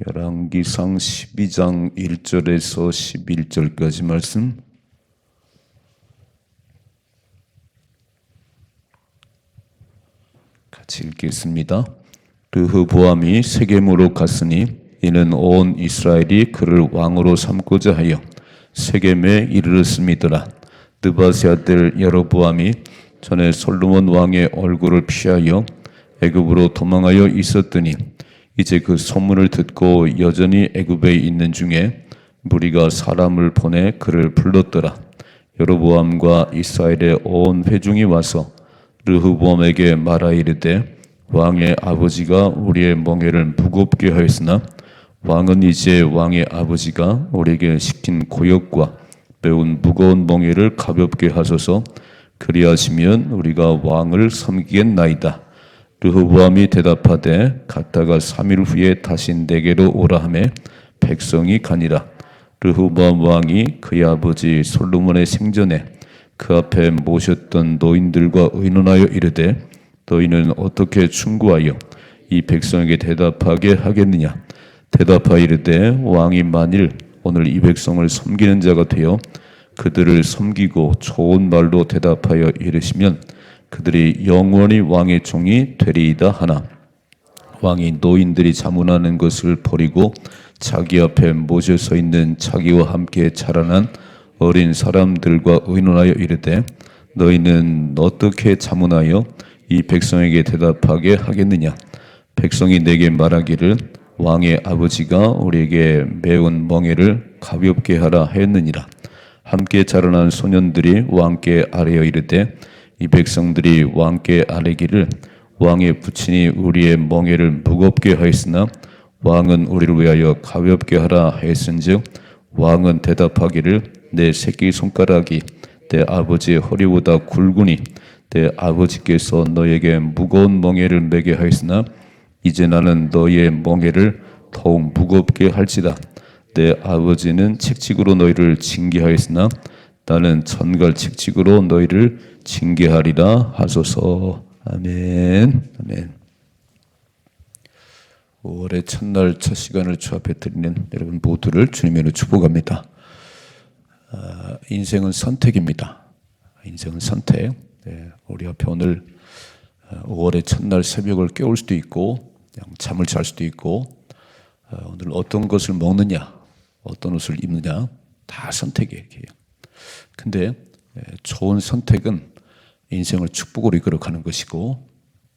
열왕기상 12장 1절에서 11절까지 말씀 같이 읽겠습니다. 르흐보암이 세겜으로 갔으니 이는 온 이스라엘이 그를 왕으로 삼고자 하여 세겜에 이르렀음이더라. 느바세 아들 여로보암이 전에 솔로몬 왕의 얼굴을 피하여 애굽으로 도망하여 있었더니 이제 그 소문을 듣고 여전히 애굽에 있는 중에 무리가 사람을 보내 그를 불렀더라. 여로보암과 이스라엘의 온 회중이 와서 르흐보암에게 말하 이르되 왕의 아버지가 우리의 멍에를 무겁게 하였으나 왕은 이제 왕의 아버지가 우리에게 시킨 고역과 매우 무거운 멍에를 가볍게 하소서. 그리하시면 우리가 왕을 섬기겠나이다. 르흐보암이 대답하되 갔다가 3일 후에 다시 내게로 오라 하매 백성이 가니라. 르흐보암 왕이 그의 아버지 솔로몬의 생전에 그 앞에 모셨던 노인들과 의논하여 이르되 너희는 어떻게 충고하여 이 백성에게 대답하게 하겠느냐. 대답하여 이르되 왕이 만일 오늘 이 백성을 섬기는 자가 되어 그들을 섬기고 좋은 말로 대답하여 이르시면 그들이 영원히 왕의 종이 되리이다 하나 왕이 노인들이 자문하는 것을 버리고 자기 앞에 모셔 서 있는 자기와 함께 자라난 어린 사람들과 의논하여 이르되 너희는 어떻게 자문하여 이 백성에게 대답하게 하겠느냐. 백성이 내게 말하기를 왕의 아버지가 우리에게 매운 멍에를 가볍게 하라 하였느니라. 함께 자라난 소년들이 왕께 아뢰어 이르되 이 백성들이 왕께 아뢰기를 왕의 부친이 우리의 멍에를 무겁게 하였으나 왕은 우리를 위하여 가볍게 하라 하였은즉 왕은 대답하기를 내 새끼 손가락이 내 아버지의 허리보다 굵으니 내 아버지께서 너에게 무거운 멍에를 매게 하였으나 이제 나는 너의 멍에를 더욱 무겁게 할지다. 내 아버지는 책직으로 너희를 징계하였으나 나는 전갈 책직으로 너희를 징계하리라 하소서. 아멘. 아멘. 5월의 첫날 첫 시간을 주 앞에 드리는 여러분 모두를 주님으로 축복합니다. 인생은 선택입니다. 인생은 선택. 우리 앞에 오늘 5월의 첫날 새벽을 깨울 수도 있고 그냥 잠을 잘 수도 있고 오늘 어떤 것을 먹느냐 어떤 옷을 입느냐 다 선택이에요. 근데 좋은 선택은 인생을 축복으로 이끌어가는 것이고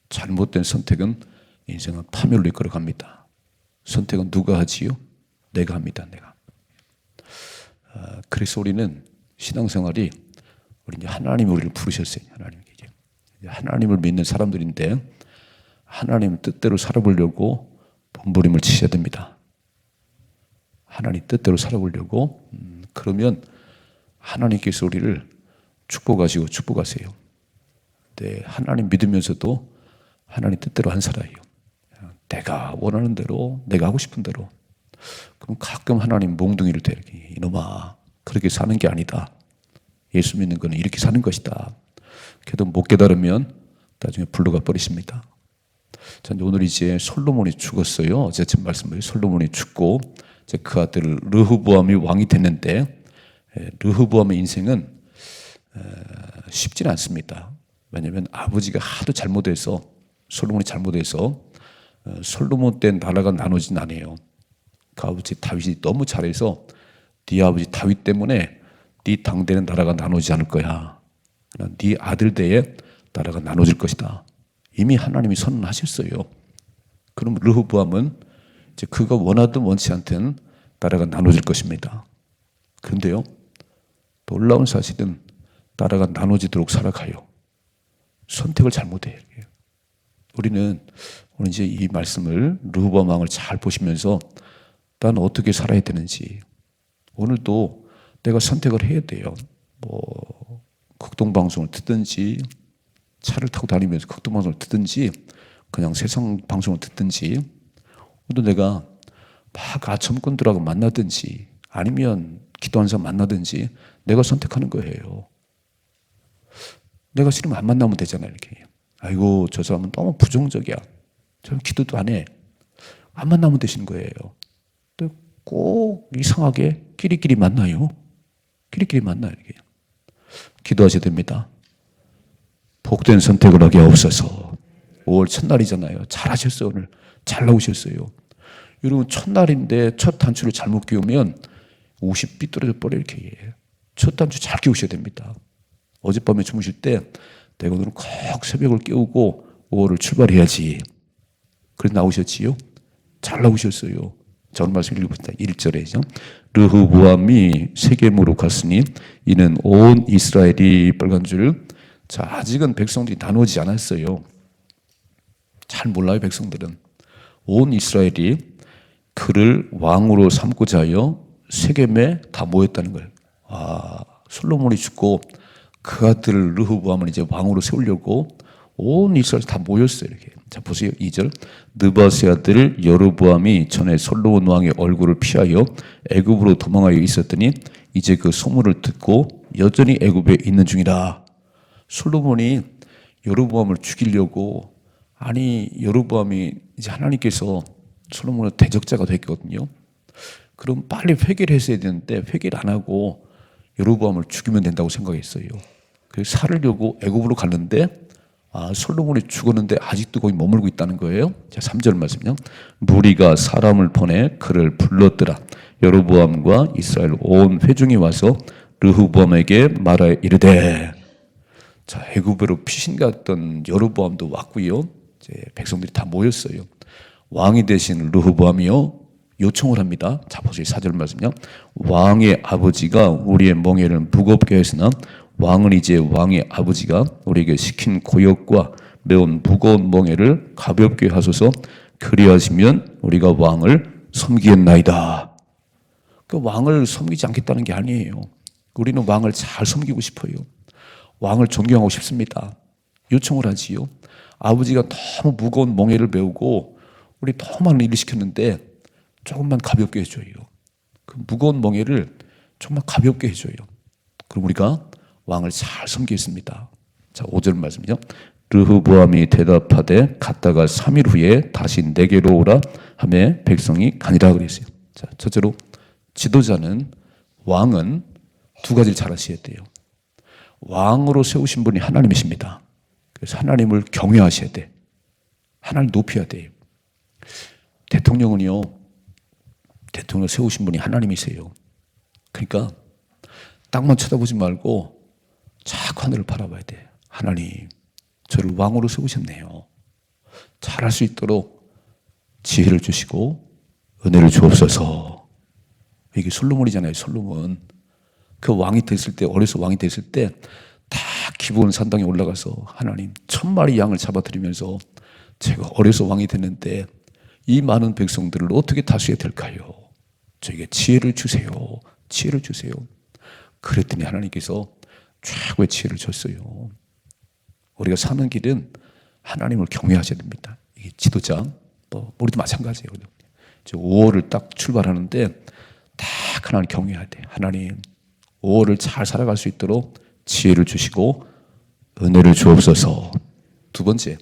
잘못된 선택은 인생은 파멸로 이끌어갑니다. 선택은 누가 하지요? 내가 합니다. 내가. 그래서 우리는 신앙생활이 우리 하나님이 우리를 부르셨어요. 하나님을 믿는 사람들인데 하나님 뜻대로 살아보려고 몸부림을 치셔야 됩니다. 하나님 뜻대로 살아보려고 그러면 하나님께서 우리를 축복하시고 축복하세요. 네, 하나님 믿으면서도 하나님 뜻대로 안 살아요. 내가 원하는 대로 내가 하고 싶은 대로. 그럼 가끔 하나님 몽둥이를 대 이렇게 이놈아 그렇게 사는 게 아니다. 예수 믿는 거는 이렇게 사는 것이다. 그래도 못 깨달으면 나중에 불러가 버리십니다. 자, 오늘 이제 솔로몬이 죽었어요. 어제 지금 말씀드린 솔로몬이 죽고 이제 그 아들 르흐보암이 왕이 됐는데 르흐보암의 인생은 쉽지는 않습니다. 왜냐하면 아버지가 하도 잘못해서 솔로몬이 잘못해서 솔로몬 때 나라가 나눠진 않아요. 그 아버지 다윗이 너무 잘해서 네 아버지 다윗 때문에 네 당대는 나라가 나눠지지 않을 거야. 네 아들 때에 나라가 나눠질 것이다. 이미 하나님이 선언하셨어요. 그럼 르흐보암은 이제 그가 원하든 원치 않든 나라가 나눠질 것입니다. 그런데요, 놀라운 사실은 나라가 나눠지도록 살아가요. 선택을 잘못해요. 우리는 오늘 이제 이 말씀을 르흐보암 왕을 잘 보시면서 난 어떻게 살아야 되는지 오늘도 내가 선택을 해야 돼요. 극동방송을 듣든지 차를 타고 다니면서 극동방송을 듣든지 그냥 세상 방송을 듣든지 또 내가 막 아첨꾼들하고 만나든지 아니면 기도하는 사람 만나든지 내가 선택하는 거예요. 내가 싫으면 안 만나면 되잖아요. 이렇게. 아이고 저 사람은 너무 부정적이야. 저는 기도도 안 해. 안 만나면 되시는 거예요. 또 꼭 이상하게 끼리끼리 만나요. 끼리끼리 만나요. 이렇게. 기도하셔야 됩니다. 복된 선택을 하게 하옵소서. 5월 첫날이잖아요. 잘하셨어요. 오늘 잘 나오셨어요. 여러분 첫날인데 첫 단추를 잘못 끼우면 50 삐뚤어져 버려 이렇게. 첫 단추 잘 끼우셔야 됩니다. 어젯밤에 주무실 때 내가 오늘은 꼭 새벽을 깨우고 5월을 출발해야지. 그래서 나오셨지요? 잘 나오셨어요. 자, 오늘 말씀 읽어봅니다. 1절에죠. 르호보암이 세겜으로 갔으니 이는 온 이스라엘이 빨간 줄. 자, 아직은 백성들이 나누어지지 않았어요. 잘 몰라요, 백성들은. 온 이스라엘이 그를 왕으로 삼고자 하여 세겜에 다 모였다는 거예요. 솔로몬이 죽고 그 아들 르호보암을 이제 왕으로 세우려고 온 이스라엘 다 모였어요. 이렇게. 자, 보세요. 2절. 느바세 아들 여로보암이 전에 솔로몬 왕의 얼굴을 피하여 애굽으로 도망하여 있었더니 이제 그 소문을 듣고 여전히 애굽에 있는 중이라. 솔로몬이 여로보암을 죽이려고, 아니 여로보암이 이제 하나님께서 솔로몬의 대적자가 됐거든요. 그럼 빨리 회개를 했어야 되는데 회개를 안 하고 여로보암을 죽이면 된다고 생각했어요. 그래서 살으려고 애굽으로 갔는데 솔로몬이 죽었는데 아직도 거기 머물고 있다는 거예요. 자, 3절 말씀요. 무리가 사람을 보내 그를 불렀더라. 여로보암과 이스라엘 온 회중이 와서 르호보암에게 말하여 이르되. 자, 애굽으로 피신 갔던 여로보암도 왔고요. 이제 백성들이 다 모였어요. 왕이 되신 르호보암이요 요청을 합니다. 자, 보세요. 4절 말씀요. 왕의 아버지가 우리의 멍에를 무겁게 했으나 왕은 이제 왕의 아버지가 우리에게 시킨 고역과 매운 무거운 멍에를 가볍게 하소서. 그리하시면 우리가 왕을 섬기겠나이다. 그 왕을 섬기지 않겠다는 게 아니에요. 우리는 왕을 잘 섬기고 싶어요. 왕을 존경하고 싶습니다. 요청을 하지요. 아버지가 너무 무거운 멍에를 메우고 우리 너무 많은 일을 시켰는데 조금만 가볍게 해줘요. 그 무거운 멍에를 조금만 가볍게 해줘요. 그럼 우리가 왕을 잘 섬기겠습니다. 자, 5절 말씀이죠. 르호보암이 대답하되 갔다가 3일 후에 다시 내게로 오라 하매 백성이 가니라 그랬어요. 자, 첫째로 지도자는, 왕은 두 가지를 잘 하셔야 돼요. 왕으로 세우신 분이 하나님이십니다. 그래서 하나님을 경외하셔야 돼. 하나님 높여야 돼요. 대통령은요, 대통령 세우신 분이 하나님이세요. 그러니까 땅만 쳐다보지 말고 자꾸 하늘을 바라봐야 돼. 하나님, 저를 왕으로 세우셨네요. 잘할 수 있도록 지혜를 주시고 은혜를 주옵소서. 이게 솔로몬이잖아요. 솔로몬. 그 왕이 됐을 때, 어려서 왕이 됐을 때 다 기브온 산당에 올라가서 하나님 1000마리 양을 잡아드리면서 제가 어려서 왕이 됐는데 이 많은 백성들을 어떻게 다스려야 될까요? 저에게 지혜를 주세요. 지혜를 주세요. 그랬더니 하나님께서 최고의 지혜를 줬어요. 우리가 사는 길은 하나님을 경외하셔야 됩니다. 이게 지도자, 우리도 마찬가지예요. 5월을 딱 출발하는데 딱 하나님 경외해야 돼. 하나님, 5월을 잘 살아갈 수 있도록 지혜를 주시고 은혜를 주옵소서. 두 번째,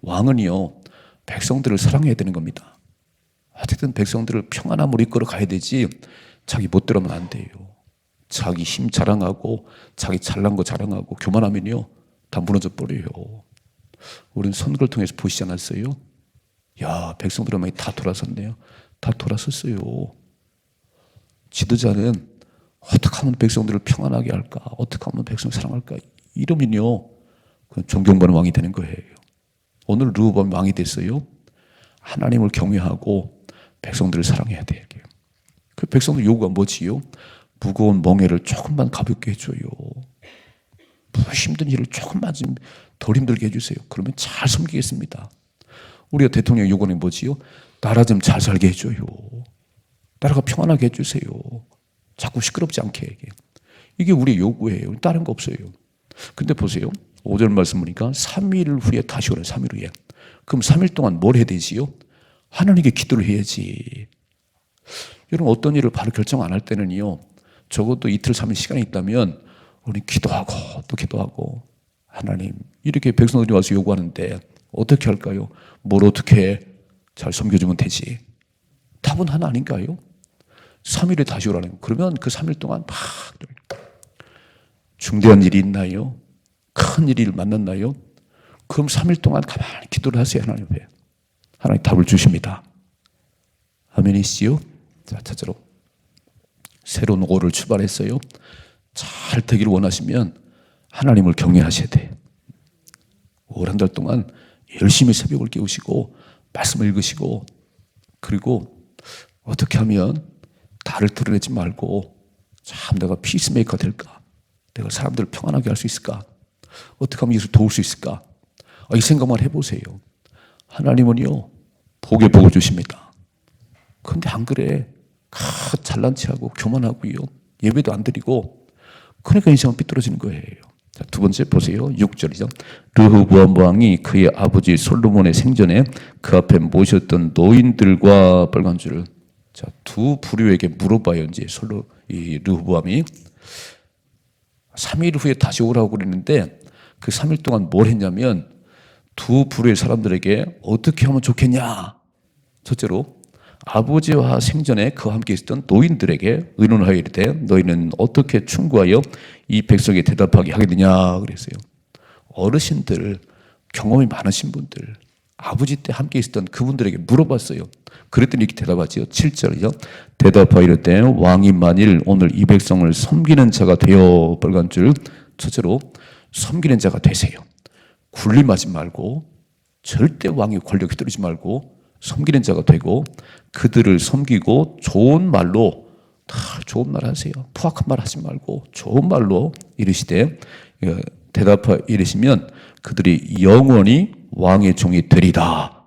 왕은요, 백성들을 사랑해야 되는 겁니다. 어쨌든 백성들을 평안함으로 이끌어 가야 되지 자기 멋대로 하면 안 돼요. 자기 힘 자랑하고 자기 잘난 거 자랑하고 교만하면요 다 무너져 버려요. 우리는 선거를 통해서 보시지 않았어요? 야, 백성들은 많이 다 돌아섰네요. 다 돌아섰어요. 지도자는 어떻게 하면 백성들을 평안하게 할까? 어떻게 하면 백성을 사랑할까? 이러면요 존경받는 왕이 되는 거예요. 오늘 르호보암이 왕이 됐어요. 하나님을 경외하고 백성들을 사랑해야 돼요. 그 백성들 요구가 뭐지요? 무거운 멍에를 조금만 가볍게 해줘요. 힘든 일을 조금만 좀 덜 힘들게 해주세요. 그러면 잘 섬기겠습니다. 우리가 대통령 요구는 뭐지요? 나라 좀 잘 살게 해줘요. 나라가 평안하게 해주세요. 자꾸 시끄럽지 않게. 이게 우리의 요구예요. 다른 거 없어요. 근데 보세요. 5절 말씀 보니까 3일 후에 다시 오래. 3일 후에. 그럼 3일 동안 뭘 해야 되지요? 하나님께 기도를 해야지. 여러분, 어떤 일을 바로 결정 안 할 때는요, 적어도 이틀 3일 시간이 있다면 우리 기도하고 또 기도하고, 하나님, 이렇게 백성들이 와서 요구하는데 어떻게 할까요? 뭘 어떻게 잘 섬겨주면 되지? 답은 하나 아닌가요? 3일에 다시 오라는 거예요. 그러면 그 3일 동안 막 중대한 일이 있나요? 큰 일을 만났나요? 그럼 3일 동안 가만히 기도를 하세요. 하나님 앞에. 하나님 답을 주십니다. 아멘이시요? 자, 첫째로 새로운 5월을 출발했어요. 잘 되기를 원하시면 하나님을 경외하셔야 돼요. 5월 한 달 동안 열심히 새벽을 깨우시고 말씀을 읽으시고, 그리고 어떻게 하면 달을 드러내지 말고 참 내가 피스메이커 될까? 내가 사람들을 평안하게 할 수 있을까? 어떻게 하면 예수 도울 수 있을까? 이 생각만 해보세요. 하나님은요, 복에 복을 주십니다. 그런데 안 그래. 잘난 체하고 교만하고요. 예배도 안 드리고, 그러니까 인생은 삐뚤어지는 거예요. 자, 두 번째 보세요. 6절이죠. 르호보암 왕이 그의 아버지 솔로몬의 생전에 그 앞에 모셨던 노인들과 빨간 줄을, 자, 두 부류에게 물어봐요. 이제 이 르호보암이 3일 후에 다시 오라고 그랬는데 그 3일 동안 뭘 했냐면 두 부류의 사람들에게 어떻게 하면 좋겠냐. 첫째로 아버지와 생전에 그와 함께 있었던 노인들에게 의논하여 이르되 너희는 어떻게 충고하여 이 백성에 대답하게 하겠느냐 그랬어요. 어르신들, 경험이 많으신 분들, 아버지 때 함께 있었던 그분들에게 물어봤어요. 그랬더니 이렇게 대답하지요. 7절이죠. 대답하여 이르되 왕이 만일 오늘 이 백성을 섬기는 자가 되어, 빨간 줄, 첫째로 섬기는 자가 되세요. 군림하지 말고 절대 왕의 권력에 휘두르지 말고 섬기는 자가 되고 그들을 섬기고 좋은 말로, 다 좋은 말 하세요. 포악한 말 하지 말고 좋은 말로 이르시되 대답하여 이르시면 그들이 영원히 왕의 종이 되리다.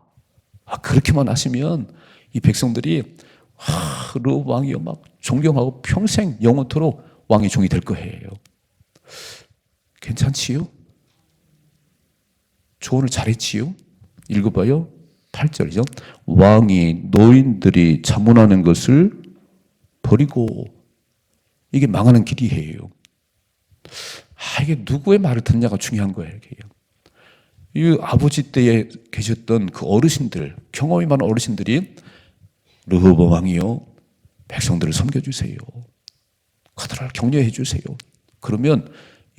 그렇게만 하시면 이 백성들이 왕이요 막 존경하고 평생 영원토록 왕의 종이 될 거예요. 괜찮지요? 조언을 잘했지요? 읽어봐요. 8절이죠. 왕이 노인들이 자문하는 것을 버리고, 이게 망하는 길이에요. 이게 누구의 말을 듣느냐가 중요한 거예요. 이 아버지 때에 계셨던 그 어르신들, 경험이 많은 어르신들이 르호보암 왕이요, 백성들을 섬겨주세요. 그들을 격려해 주세요. 그러면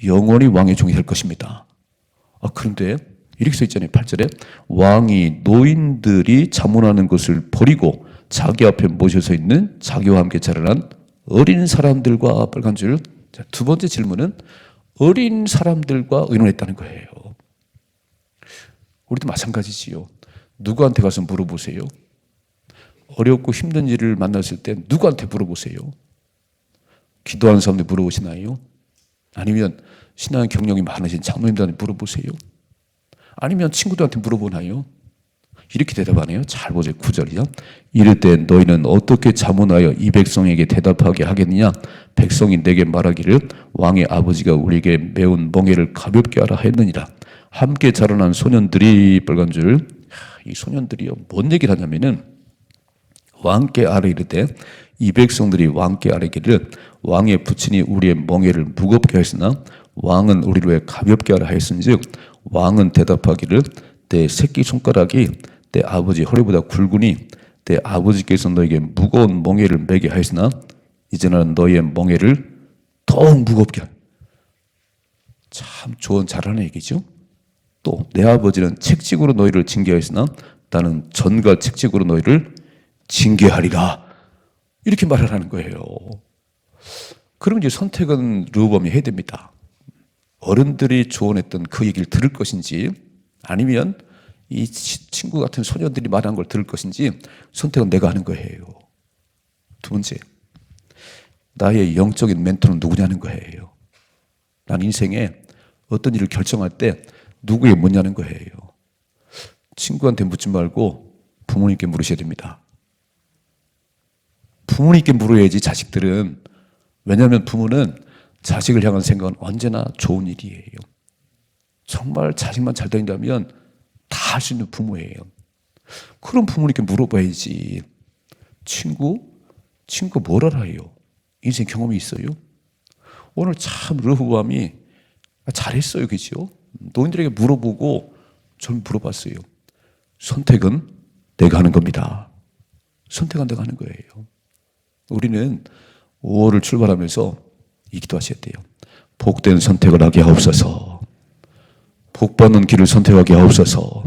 영원히 왕의 종이 될 것입니다. 그런데 이렇게 써 있잖아요. 8절에 왕이 노인들이 자문하는 것을 버리고 자기 앞에 모셔서 있는 자기와 함께 자라난 어린 사람들과, 빨간 줄. 자, 두 번째 질문은 어린 사람들과 의논했다는 거예요. 우리도 마찬가지지요. 누구한테 가서 물어보세요. 어렵고 힘든 일을 만났을 때 누구한테 물어보세요. 기도하는 사람들 물어보시나요? 아니면 신앙 경력이 많으신 장로님들한테 물어보세요. 아니면 친구들한테 물어보나요? 이렇게 대답하네요. 잘 보세요. 9절이죠. 이럴 때 너희는 어떻게 자문하여 이 백성에게 대답하게 하겠느냐? 백성이 내게 말하기를 왕의 아버지가 우리에게 매운 멍에를 가볍게 하라 했느니라. 함께 자라난 소년들이, 빨간 줄, 이 소년들이요, 뭔 얘기를 하냐면은 왕께 아뢰 이르되 이 백성들이 왕께 아뢰기를 왕의 부친이 우리의 멍에를 무겁게 하였으나 왕은 우리를 왜 가볍게 하라 하였은즉 왕은 대답하기를 내 새끼손가락이 내 아버지 허리보다 굵으니 내 아버지께서 너에게 무거운 멍에를 매게 하였으나 이제는 너희의 멍에를 더욱 무겁게 하라. 참 조언 잘하는 얘기죠. 또 내 아버지는 책직으로 너희를 징계하였으나 나는 전과 책직으로 너희를 징계하리라. 이렇게 말을 하는 거예요. 그럼 이제 선택은 르호보암이 해야 됩니다. 어른들이 조언했던 그 얘기를 들을 것인지 아니면 이 친구 같은 소년들이 말한 걸 들을 것인지 선택은 내가 하는 거예요. 두 번째, 나의 영적인 멘토는 누구냐는 거예요. 난 인생에 어떤 일을 결정할 때 누구에 묻냐는 거예요. 친구한테 묻지 말고 부모님께 물으셔야 됩니다. 부모님께 물어야지 자식들은. 왜냐하면 부모는 자식을 향한 생각은 언제나 좋은 일이에요. 정말 자식만 잘 다닌다면 다 할 수 있는 부모예요. 그럼 부모님께 물어봐야지. 친구 뭘 알아요? 인생 경험이 있어요? 오늘 참 르호보암이 잘했어요. 그죠? 노인들에게 물어보고 좀 물어봤어요. 선택은 내가 하는 겁니다. 선택은 내가 하는 거예요. 우리는 5월을 출발하면서 이 기도하셔야 돼요. 복된 선택을 하게 하옵소서. 복받는 길을 선택하게 하옵소서.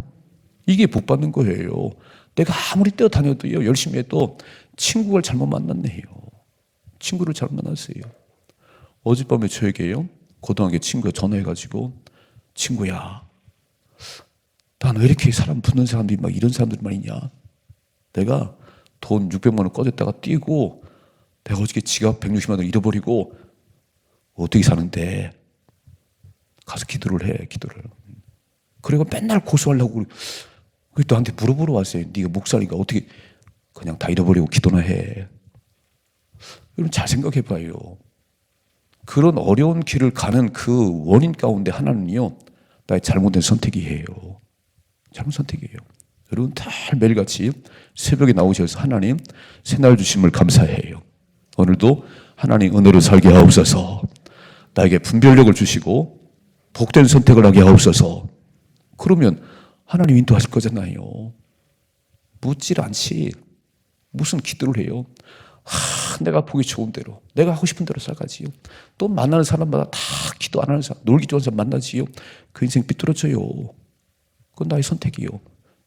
이게 복받는 거예요. 내가 아무리 뛰어다녀도요, 열심히 해도 친구를 잘못 만났네요. 친구를 잘못 만났어요. 어젯밤에 저에게요, 고등학교 친구가 전화해가지고, 친구야, 난 왜 이렇게 사람 붙는 사람들이 막 이런 사람들만 있냐? 내가 돈 600만 원 꺼냈다가 뛰고, 내가 어저께 지갑 160만 원 잃어버리고, 어떻게 사는데? 가서 기도를 해, 기도를. 그리고 맨날 고소하려고, 너한테 물어보러 왔어요. 네가 목사니까 어떻게 그냥 다 잃어버리고 기도나 해. 여러분 잘 생각해 봐요. 그런 어려운 길을 가는 그 원인 가운데 하나는요, 나의 잘못된 선택이에요. 잘못 선택이에요. 여러분 다 매일같이 새벽에 나오셔서 하나님 새날 주심을 감사해요. 오늘도 하나님 은혜로 살게 하옵소서. 나에게 분별력을 주시고 복된 선택을 하게 하옵소서. 그러면 하나님 인도하실 거잖아요. 묻질 않지. 무슨 기도를 해요? 내가 보기 좋은 대로, 내가 하고 싶은 대로 살가지요. 또 만나는 사람마다 다 기도 안 하는 사람, 놀기 좋은 사람 만나지요. 그 인생 삐뚤어져요. 그건 나의 선택이요.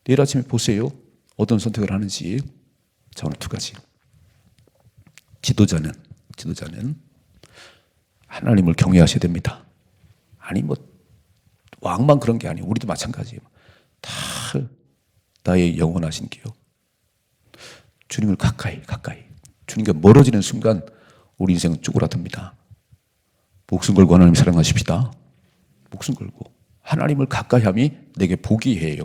내일 아침에 보세요. 어떤 선택을 하는지. 자, 오늘 두 가지. 지도자는 하나님을 경외하셔야 됩니다. 아니 왕만 그런 게 아니에요. 우리도 마찬가지예요. 다 나의 영원하신 기요. 주님을 가까이 주님과 멀어지는 순간 우리 인생은 쪼그라듭니다. 목숨 걸고 하나님 사랑하십시다. 목숨 걸고 하나님을 가까이 함이 내게 복이에요.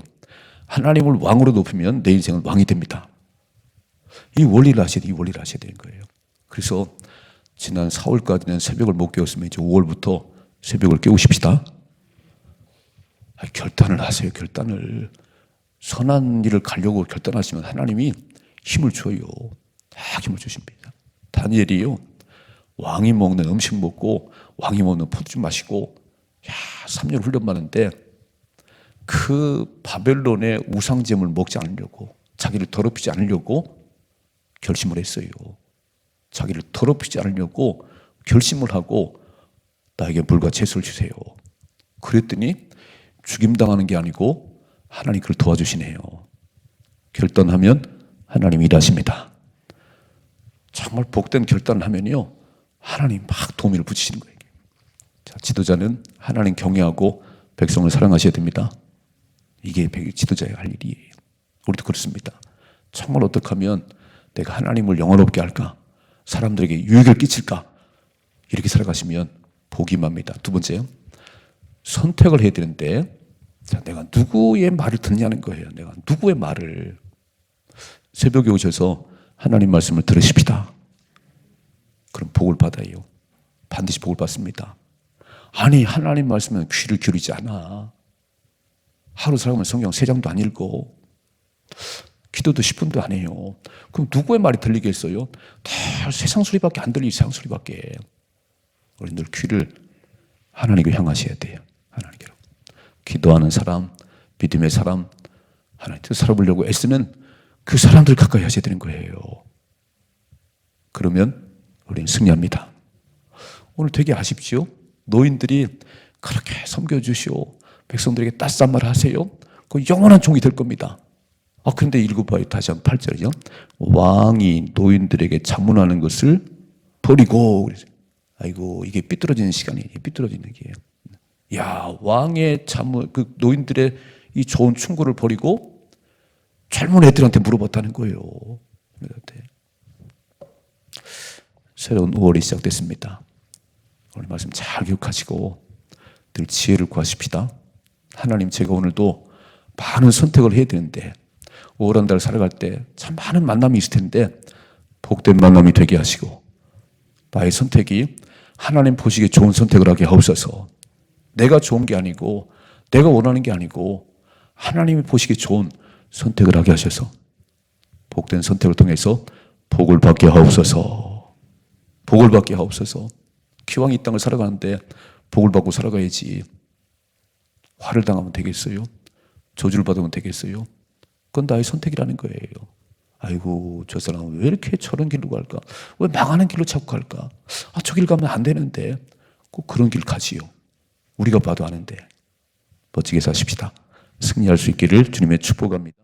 하나님을 왕으로 높이면 내 인생은 왕이 됩니다. 이 원리를 하셔야 되는 거예요. 그래서 지난 4월까지는 새벽을 못 깨웠으면 이제 5월부터 새벽을 깨우십시다. 결단을 하세요. 결단을. 선한 일을 가려고 결단하시면 하나님이 힘을 줘요. 다 힘을 주십니다. 다니엘이요, 왕이 먹는 음식 먹고 왕이 먹는 포도주 마시고 3년 훈련받는데 그 바벨론의 우상제물 먹지 않으려고, 자기를 더럽히지 않으려고 결심을 했어요. 자기를 더럽히지 않으려고 결심을 하고 나에게 물과 채소를 주세요. 그랬더니 죽임당하는 게 아니고 하나님 그를 도와주시네요. 결단하면 하나님 일하십니다. 정말 복된 결단을 하면요, 하나님 막 도움을 붙이시는 거예요. 자, 지도자는 하나님 경외하고 백성을 사랑하셔야 됩니다. 이게 지도자의 할 일이에요. 우리도 그렇습니다. 정말 어떻게 하면 내가 하나님을 영원롭게 할까? 사람들에게 유익을 끼칠까? 이렇게 살아가시면 복이 맙니다. 두 번째요, 선택을 해야 되는데, 자, 내가 누구의 말을 듣냐는 거예요. 내가 누구의 말을. 새벽에 오셔서 하나님 말씀을 들으십시다. 그럼 복을 받아요. 반드시 복을 받습니다. 아니, 하나님 말씀은 귀를 기울이지 않아. 하루 살아가면 성경 3장도 안 읽고 기도도 10분도 안 해요. 그럼 누구의 말이 들리겠어요? 다 세상 소리밖에 안 들리지. 세상 소리밖에. 우리 늘 귀를 하나님께 향하셔야 돼요. 하나님께로. 기도하는 사람, 믿음의 사람, 하나님 뜻 살아보려고 애쓰는 그 사람들 가까이 하셔야 되는 거예요. 그러면 우리는 승리합니다. 오늘 되게 아쉽지요? 노인들이 그렇게 섬겨주시오, 백성들에게 따스한 말 하세요. 그 영원한 종이 될 겁니다. 그런데 읽어봐요. 다시 한번 8절이요. 왕이 노인들에게 자문하는 것을 버리고. 아이고, 이게 삐뚤어지는 시간이에요. 삐뚤어지는 게. 야, 왕의 자문, 그 노인들의 이 좋은 충고를 버리고 젊은 애들한테 물어봤다는 거예요. 새로운 5월이 시작됐습니다. 오늘 말씀 잘 기억하시고 늘 지혜를 구하십시다. 하나님, 제가 오늘도 많은 선택을 해야 되는데 5월 한 달 살아갈 때 참 많은 만남이 있을 텐데 복된 만남이 되게 하시고 나의 선택이 하나님 보시기에 좋은 선택을 하게 하옵소서. 내가 좋은 게 아니고 내가 원하는 게 아니고 하나님이 보시기에 좋은 선택을 하게 하셔서 복된 선택을 통해서 복을 받게 하옵소서. 복을 받게 하옵소서. 기왕 이 땅을 살아가는데 복을 받고 살아가야지. 화를 당하면 되겠어요? 저주를 받으면 되겠어요? 그건 나의 선택이라는 거예요. 아이고 저 사람은 왜 이렇게 저런 길로 갈까? 왜 망하는 길로 자꾸 갈까? 저 길 가면 안 되는데 꼭 그런 길 가지요. 우리가 봐도 아는데 멋지게 사십시다. 승리할 수 있기를 주님의 축복합니다.